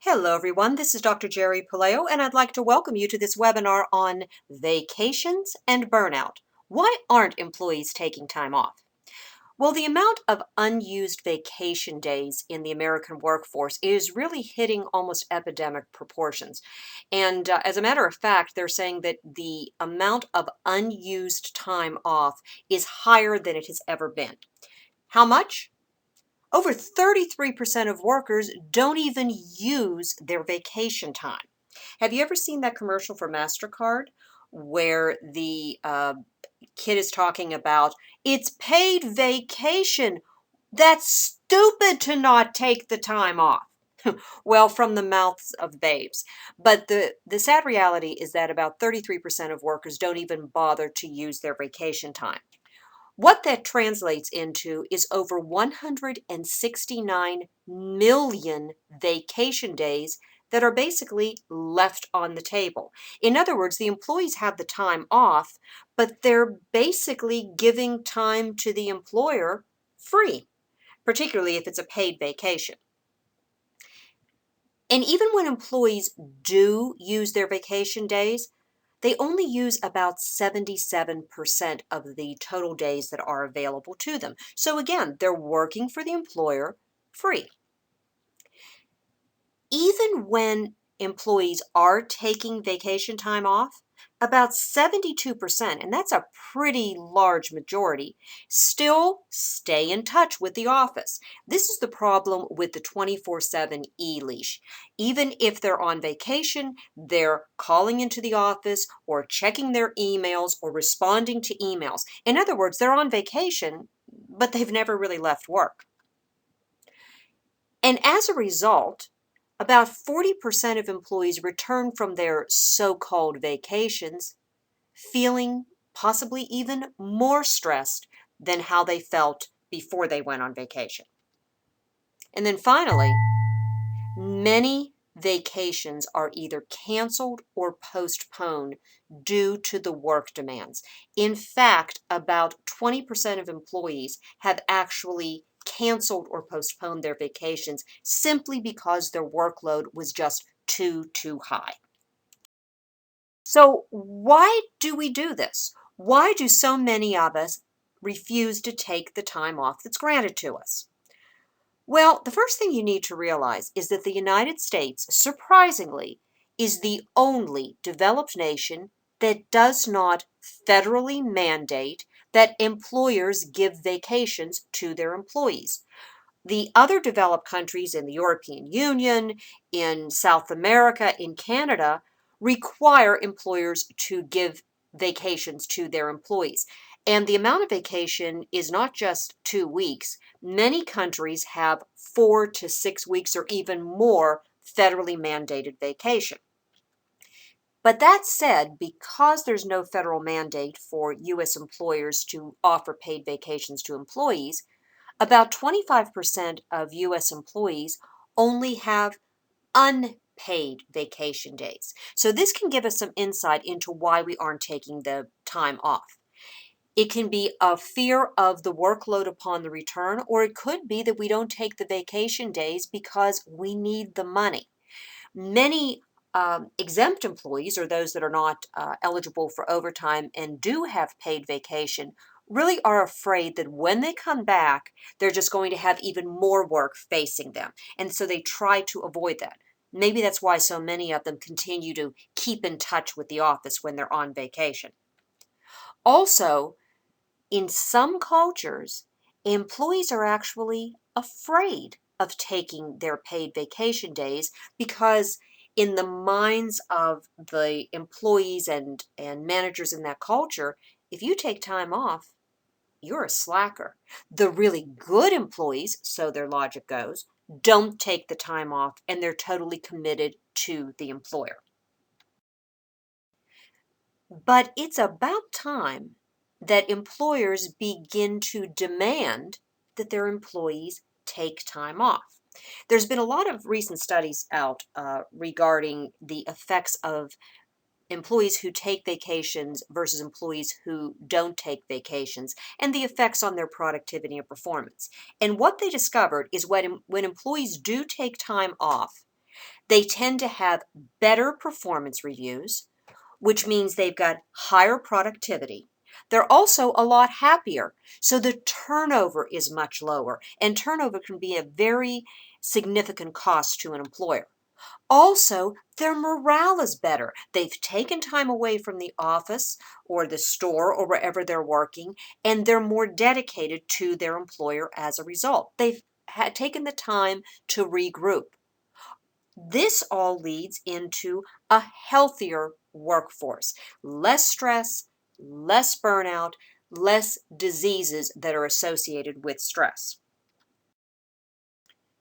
Hello everyone, this is Dr. Geri Puleo, and I'd like to welcome you to this webinar on vacations and burnout. Why aren't employees taking time off? Well, the amount of unused vacation days in the American workforce is really hitting almost epidemic proportions. And as a matter of fact, they're saying that the amount of unused time off is higher than it has ever been. How much? Over 33% of workers don't even use their vacation time. Have you ever seen that commercial for MasterCard where the kid is talking about it's paid vacation? That's stupid to not take the time off. Well, from the mouths of babes. But the sad reality is that about 33% of workers don't even bother to use their vacation time. What that translates into is over 169 million vacation days that are basically left on the table. In other words, the employees have the time off, but they're basically giving time to the employer free, particularly if it's a paid vacation. And even when employees do use their vacation days, they only use about 77% of the total days that are available to them. So again, they're working for the employer free. Even when employees are taking vacation time off, about 72%, and that's a pretty large majority, still stay in touch with the office. This is the problem with the 24/7 e-leash. Even if they're on vacation, they're calling into the office or checking their emails or responding to emails. In other words, they're on vacation, but they've never really left work. And as a result, about 40% of employees return from their so-called vacations feeling possibly even more stressed than how they felt before they went on vacation. And then finally, many vacations are either canceled or postponed due to the work demands. In fact, about 20% of employees have actually canceled or postponed their vacations simply because their workload was just too high. So why do we do this? Why do so many of us refuse to take the time off that's granted to us? Well, the first thing you need to realize is that the United States, surprisingly, is the only developed nation that does not federally mandate that employers give vacations to their employees. The other developed countries in the European Union, in South America, in Canada, require employers to give vacations to their employees. And the amount of vacation is not just 2 weeks. Many countries have 4 to 6 weeks or even more federally mandated vacation. But that said, because there's no federal mandate for U.S. employers to offer paid vacations to employees, about 25% of U.S. employees only have unpaid vacation days. So this can give us some insight into why we aren't taking the time off. It can be a fear of the workload upon the return, or it could be that we don't take the vacation days because we need the money. Many exempt employees, or those that are not eligible for overtime and do have paid vacation, really are afraid that when they come back, they're just going to have even more work facing them. And so they try to avoid that. Maybe that's why so many of them continue to keep in touch with the office when they're on vacation. Also, in some cultures, employees are actually afraid of taking their paid vacation days because in the minds of the employees and managers in that culture, if you take time off, you're a slacker. The really good employees, so their logic goes, don't take the time off and they're totally committed to the employer. But it's about time that employers begin to demand that their employees take time off. There's been a lot of recent studies out regarding the effects of employees who take vacations versus employees who don't take vacations and the effects on their productivity and performance. And what they discovered is when employees do take time off, they tend to have better performance reviews, which means they've got higher productivity. They're also a lot happier. So the turnover is much lower, and turnover can be a very significant cost to an employer. Also, their morale is better. They've taken time away from the office or the store or wherever they're working, and they're more dedicated to their employer as a result. They've taken the time to regroup. This all leads into a healthier workforce, less stress, less burnout, less diseases that are associated with stress.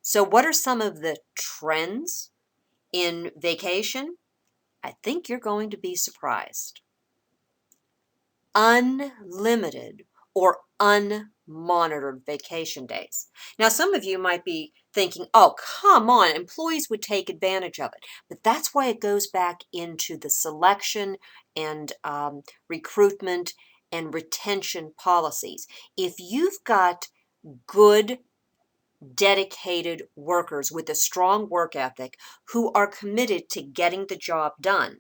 So, what are some of the trends in vacation? I think you're going to be surprised. Unlimited or unmonitored vacation days. Now, some of you might be thinking, oh, come on, employees would take advantage of it. But that's why it goes back into the selection and recruitment and retention policies. If you've got good, dedicated workers with a strong work ethic who are committed to getting the job done,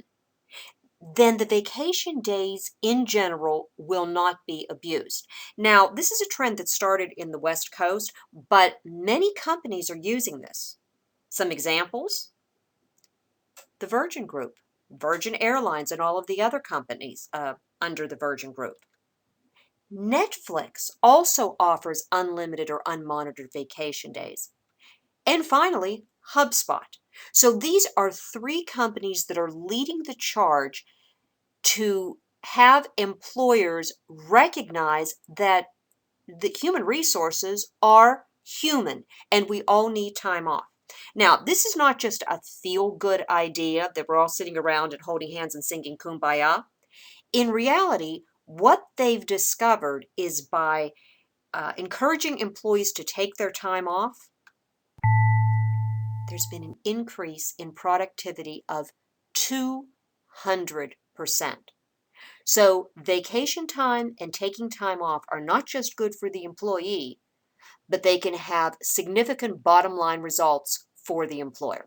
then the vacation days in general will not be abused. Now, this is a trend that started in the West Coast, but many companies are using this. Some examples: the Virgin Group, Virgin Airlines, and all of the other companies under the Virgin Group. Netflix also offers unlimited or unmonitored vacation days. And finally, HubSpot. So these are three companies that are leading the charge to have employers recognize that the human resources are human and we all need time off. Now, this is not just a feel-good idea that we're all sitting around and holding hands and singing Kumbaya. In reality, what they've discovered is by encouraging employees to take their time off, there's been an increase in productivity of 200%. So vacation time and taking time off are not just good for the employee, but they can have significant bottom line results for the employer.